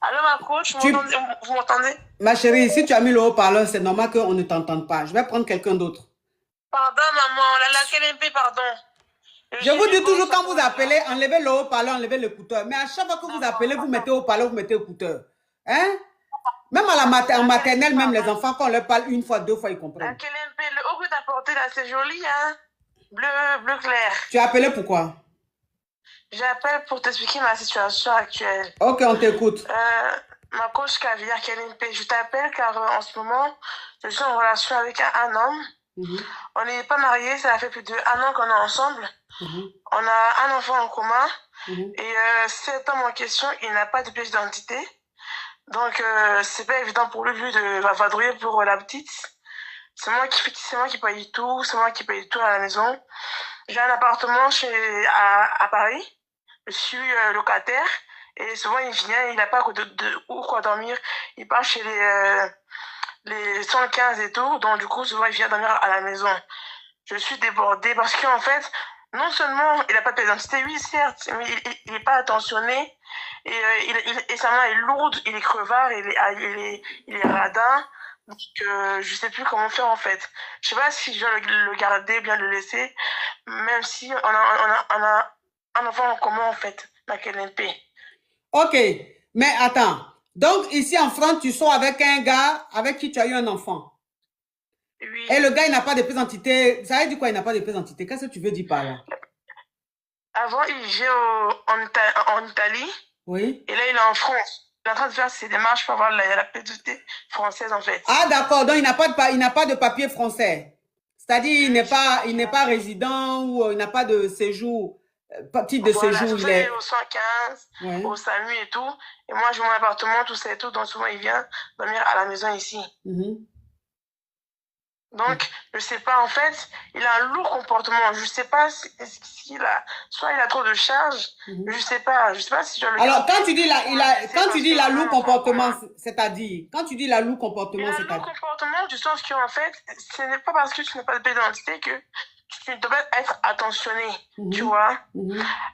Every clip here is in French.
Allô, ma coach, Tu, vous m'entendez? ma chérie, si tu as mis le haut-parleur, c'est normal qu'on ne t'entende pas. Je vais prendre quelqu'un d'autre. Pardon, maman, la KLMP, pardon. Je vous J'ai dis toujours, commencé quand comment vous je vais. appelez, enlevez le haut-parleur, enlevez l'écouteur. Mais à chaque fois que vous D'accord, appelez, vous mettez pardon. haut-parleur, vous mettez écouteur. Hein? Même à en La KLMP, maternelle, même les pardon. enfants, quand on leur parle une fois, deux fois, ils La comprennent. KLMP, le haut que t'as porté là, c'est joli, hein? Bleu clair. Tu as appelé pourquoi? J'appelle pour t'expliquer ma situation actuelle. Ok, on t'écoute. Ma coach Caviar KLMP, je t'appelle car en ce moment, je suis en relation avec un homme. On n'est pas mariés, ça fait plus d'1 an qu'on est ensemble. On a un enfant en commun. Et cet homme en question, il n'a pas de pièce d'identité. Donc, c'est pas évident pour lui de vadrouiller pour la petite. C'est moi qui paye tout, c'est moi qui paye tout à la maison. J'ai un appartement à Paris. Je suis locataire. Et souvent, il vient, il n'a pas où quoi dormir. Il part chez les 115 et tout. Donc, du coup, souvent, il vient dormir à la maison. Je suis débordée parce qu'en fait, non seulement il n'a pas de d'identité, oui, certes, mais il n'est pas attentionné. Et, et sa main est lourde, il est crevard, il est radin. Donc, je sais plus comment faire en fait. Je sais pas si je dois le garder, bien le laisser, même si on a un enfant en commun en fait, la KNP. Ok, mais attends. Donc, ici en France, tu sors avec un gars avec qui tu as eu un enfant. Oui. Et le gars, il n'a pas de pièce d'identité. Ça veut dire quoi, il n'a pas de pièce d'identité? Qu'est-ce que tu veux dire par là? Avant, il vivait en Italie. Oui. Et là, il est en France. Il est en train de faire ses démarches pour avoir la pièce d'identité française, en fait. Ah, d'accord. Donc, il n'a pas de papier français. C'est-à-dire, il n'est pas résident ou il n'a pas de séjour, titre de Voilà, séjour. c'est pour ça qu'il est au 115, ouais, au SAMU et tout. Et moi, j'ai mon appartement, tout ça et tout. Donc, souvent, il vient dormir à la maison ici. Donc, je sais pas, en fait, il a un lourd comportement. Je sais pas s'il a, soit il a trop de charges, je sais pas si je dois le Alors, garder. quand tu dis il a lourd comportement, c'est-à-dire, quand tu dis il a lourd comportement, il a un lourd comportement du sens qu'en fait, ce n'est pas parce que tu n'as pas de pièce d'identité que tu dois être attentionné, tu vois.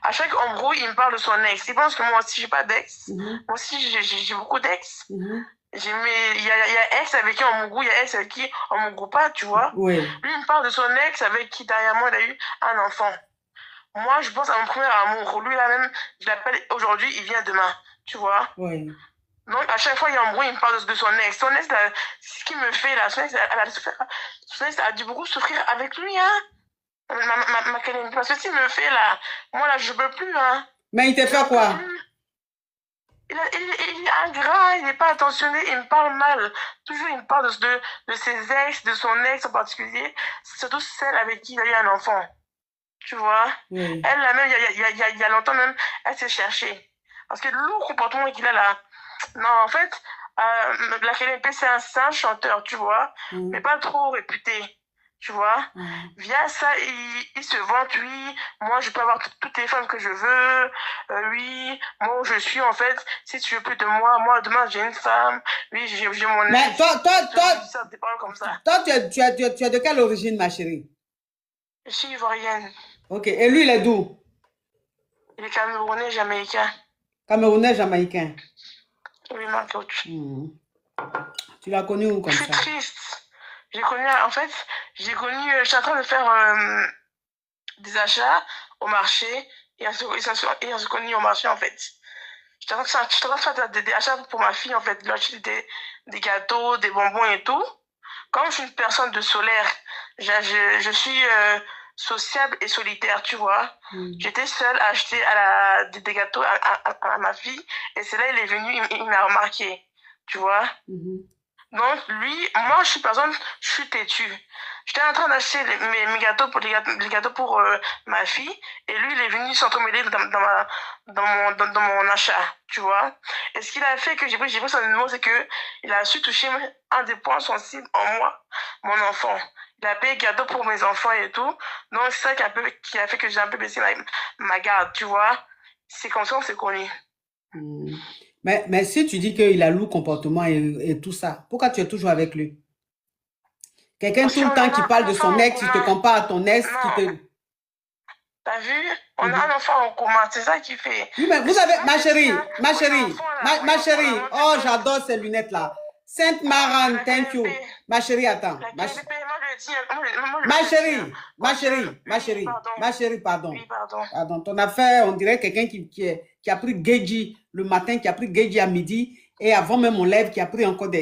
À chaque embrouille, il me parle de son ex. Il pense que moi aussi, j'ai pas d'ex. Moi aussi, j'ai beaucoup d'ex. Il y a ex avec qui on m'embrouille, il y a ex avec qui on m'embrouille pas, tu vois. Oui. Lui, il me parle de son ex avec qui, derrière moi, il a eu un enfant. Moi, je pense à mon premier amour. Lui, là même, je l'appelle aujourd'hui, il vient demain, tu vois. Oui. Donc, à chaque fois, il y a un bruit, il me parle de son ex. Son ex, là, ce qu'il me fait, là, son ex a dû beaucoup souffrir avec lui, hein. Parce que s'il me fait, là, moi, là, je peux plus, hein. Mais il te fait quoi? Il est ingrat, il n'est pas attentionné, il me parle mal. Toujours, il me parle de ses ex, de son ex en particulier, surtout celle avec qui il a eu un enfant. Tu vois? Oui. Elle, là, même, il y a longtemps, même, elle s'est cherchée. Parce que le lourd comportement qu'il a là, non, en fait, la KNP, c'est un chanteur, tu vois, mais pas trop réputé. Tu vois, via ça, il se vante, oui, moi je peux avoir toutes les femmes que je veux, oui, moi je suis en fait, si tu veux plus de moi demain j'ai une femme, oui, j'ai mon ex. Mais toi, tu es de quelle origine, ma chérie? Je suis ivoirienne. Ok, et lui, il est d'où? Il est camerounais, jamaïcain. Camerounais, jamaïcain. Oui, ma coach. Tu l'as connu où comme ça? Je suis triste. J'ai connu, en fait, je suis en train de faire des achats au marché et on se connaît au marché, en fait. Je suis en train de faire des achats pour ma fille, en fait, de lui acheter des gâteaux, des bonbons et tout. Comme je suis une personne de solaire, je suis sociable et solitaire, tu vois. J'étais seule à acheter des gâteaux à ma fille et c'est là il est venu, il m'a remarqué, tu vois. Donc, lui, moi, je suis têtue. J'étais en train d'acheter mes gâteaux les gâteaux pour ma fille, et lui, il est venu s'entremêler dans mon achat, tu vois. Et ce qu'il a fait que j'ai pris son numéro, c'est que il a su toucher un des points sensibles en moi, mon enfant. Il a payé gâteau pour mes enfants et tout. Donc, c'est ça qui a fait que j'ai un peu baissé ma garde, tu vois. C'est comme ça qu'on s'est connus. Mais si tu dis qu'il a lourd comportement et tout ça, pourquoi tu es toujours avec lui? Quelqu'un tout le temps qui parle de son ex, qui te compare à ton ex, qui te... T'as vu? On a un enfant en commun, c'est ça qui fait. Oui, mais vous avez, ma chérie, ma chérie, là, oh, j'adore ces lunettes-là. Sainte Maran, thank you. Ma chérie, attends. Ma chérie, pardon. Oui, pardon. Pardon, ton affaire, on dirait quelqu'un qui a pris Geji le matin, qui a pris Geji à midi, et avant même mon lèvre, qui a pris encore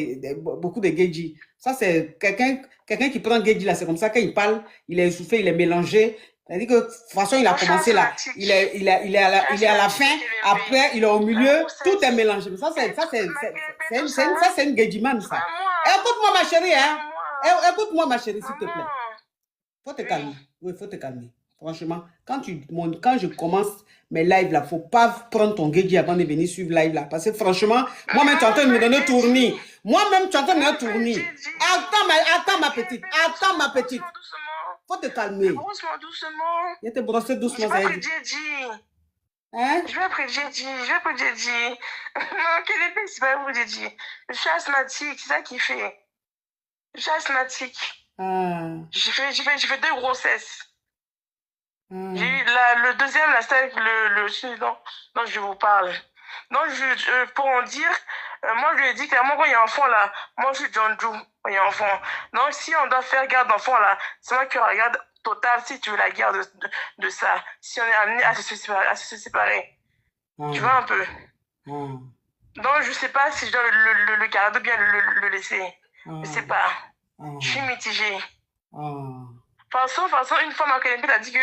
beaucoup de Geji. Ça, c'est quelqu'un qui prend Geji, là, c'est comme ça, quand il parle, il est essoufflé, il est mélangé. C'est-à-dire que, de toute façon, il a commencé là, il est à la fin, après, il est au milieu, tout est mélangé. Ça, c'est une Gejiman, ça. Écoute-moi, ma chérie, hein. Écoute-moi, ma chérie, s'il te plaît. Faut te calmer. Oui, faut te calmer. Franchement, quand je commence mes lives là, faut pas prendre ton Geji avant de venir suivre live là. Parce que franchement, moi-même, tu es en train de me donner tournis. Moi-même, tu es en train de me donner tournis. Attends, ma petite. Attends, ma petite. Faut te calmer. Brosse-moi doucement. Je vais te brosser doucement. Je vais après Djedji. Hein? Je vais après Djedji. Non, quel épée, c'est pas vous, Djedji. Je suis asthmatique, c'est ça qui fait. Je suis asthmatique. Ah. J'ai fait 2 grossesses. J'ai eu le deuxième, là, c'est avec le dont je vous parle. Donc, pour en dire, moi, je lui ai dit clairement, quand il y a un enfant, là, moi, je suis John-Ju, quand il y a un enfant. Donc, si on doit faire garde d'enfant, là, c'est moi qui aurai la garde totale, si tu veux la garde de ça. Si on est amené à se séparer. Tu vois un peu. Donc, je sais pas si je dois le garder ou bien le laisser. Je sais pas. Je suis mitigée. De toute façon, une fois, ma collègue a dit que,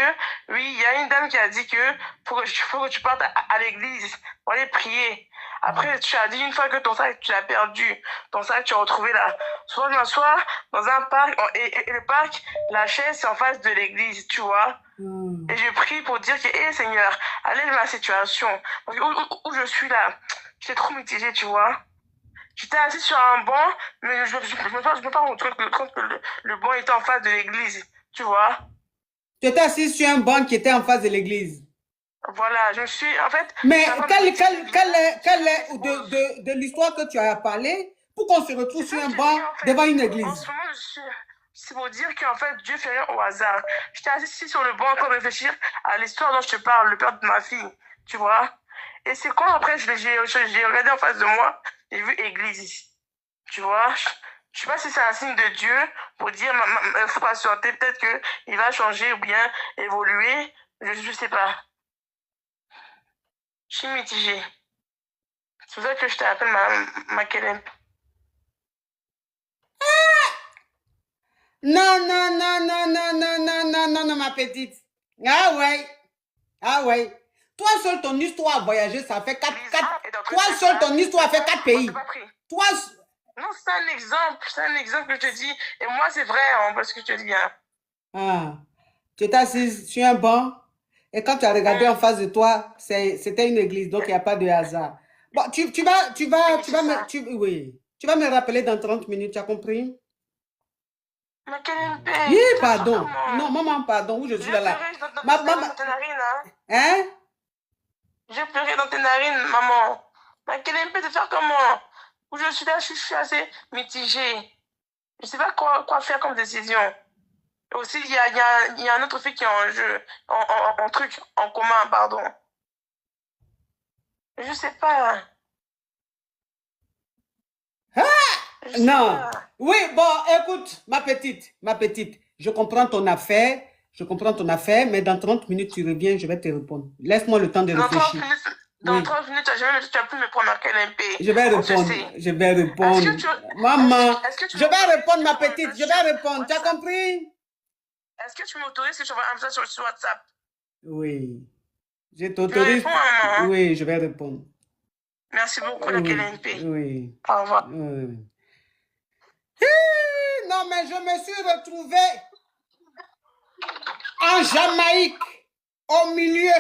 oui, il y a une dame qui a dit que faut que tu partes à l'église pour aller prier. Après, tu as dit une fois que ton sac, tu l'as perdu. Ton sac, tu as retrouvé là. Soit je m'assois dans un parc, et le parc, la chaise, c'est en face de l'église, tu vois. Et je prie pour dire que, hé, Seigneur, allège ma situation. Parce que où je suis là, j'étais trop mitigée, tu vois. J'étais assis sur un banc, mais je me pas rendre compte que le banc était en face de l'église. Tu vois? Tu étais assise sur un banc qui était en face de l'église. Voilà, je suis, en fait... Mais quelle est de l'histoire que tu as parlé pour qu'on se retrouve sur un banc devant une église? En ce moment, c'est pour dire qu'en fait, Dieu fait rien au hasard. J'étais assis sur le banc en train de réfléchir à l'histoire dont je te parle, le père de ma fille. Tu vois? Et c'est quand après, j'ai regardé en face de moi, j'ai vu église. Tu vois? Je sais pas si c'est un signe de Dieu pour dire, faut patienter, peut-être qu'il va changer ou bien évoluer. Je sais pas. Je suis mitigée. C'est pour ça que je t'appelle ma Kellen. Non, ma petite. Ah ouais. Toi seul, ton histoire a voyagé, ça fait 4 Toi seul, ton histoire a fait 4 pays. Toi... Non, c'est un exemple que je te dis. Et moi, c'est vrai, parce que je te dis bien. Ah, tu étais assise sur un banc et quand tu as regardé en face de toi, c'était une église, donc il n'y a pas de hasard. Bon, tu vas me rappeler dans 30 minutes, tu as compris? Mais quelle oui, pardon. Non, maman, pardon, où je suis là. Dans tes narines, hein? J'ai pleuré dans tes narines, maman. Mais quelle épée de faire comment? Où je suis là, je suis assez mitigée. Je ne sais pas quoi faire comme décision. Et aussi, il y a un autre fille qui est en jeu, en truc, en commun, pardon. Je sais pas. Non. Pas. Oui, bon, écoute, ma petite, je comprends ton affaire, mais dans 30 minutes, tu reviens, je vais te répondre. Laisse-moi le temps de réfléchir. Dans 30 minutes, tu vas plus me prendre un KLMP. Je vais répondre. Maman, je vais répondre, ma petite, je vais répondre. Tu as compris? Est-ce que tu m'autorises que je t'envoie un message sur WhatsApp? Oui. Je t'autorise. Oui, je vais répondre. Merci beaucoup, la KLMP. Oui. Au revoir. Oui. Non, mais je me suis retrouvée en Jamaïque, au milieu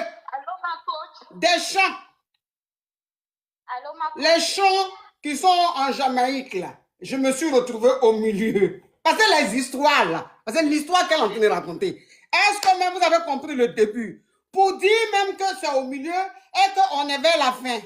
des champs. Les champs qui sont en Jamaïque, là, je me suis retrouvée au milieu. Parce que les histoires, là, parce que l'histoire qu'elle est en train de raconter, est-ce que même vous avez compris le début? Pour dire même que c'est au milieu et qu'on est vers la fin.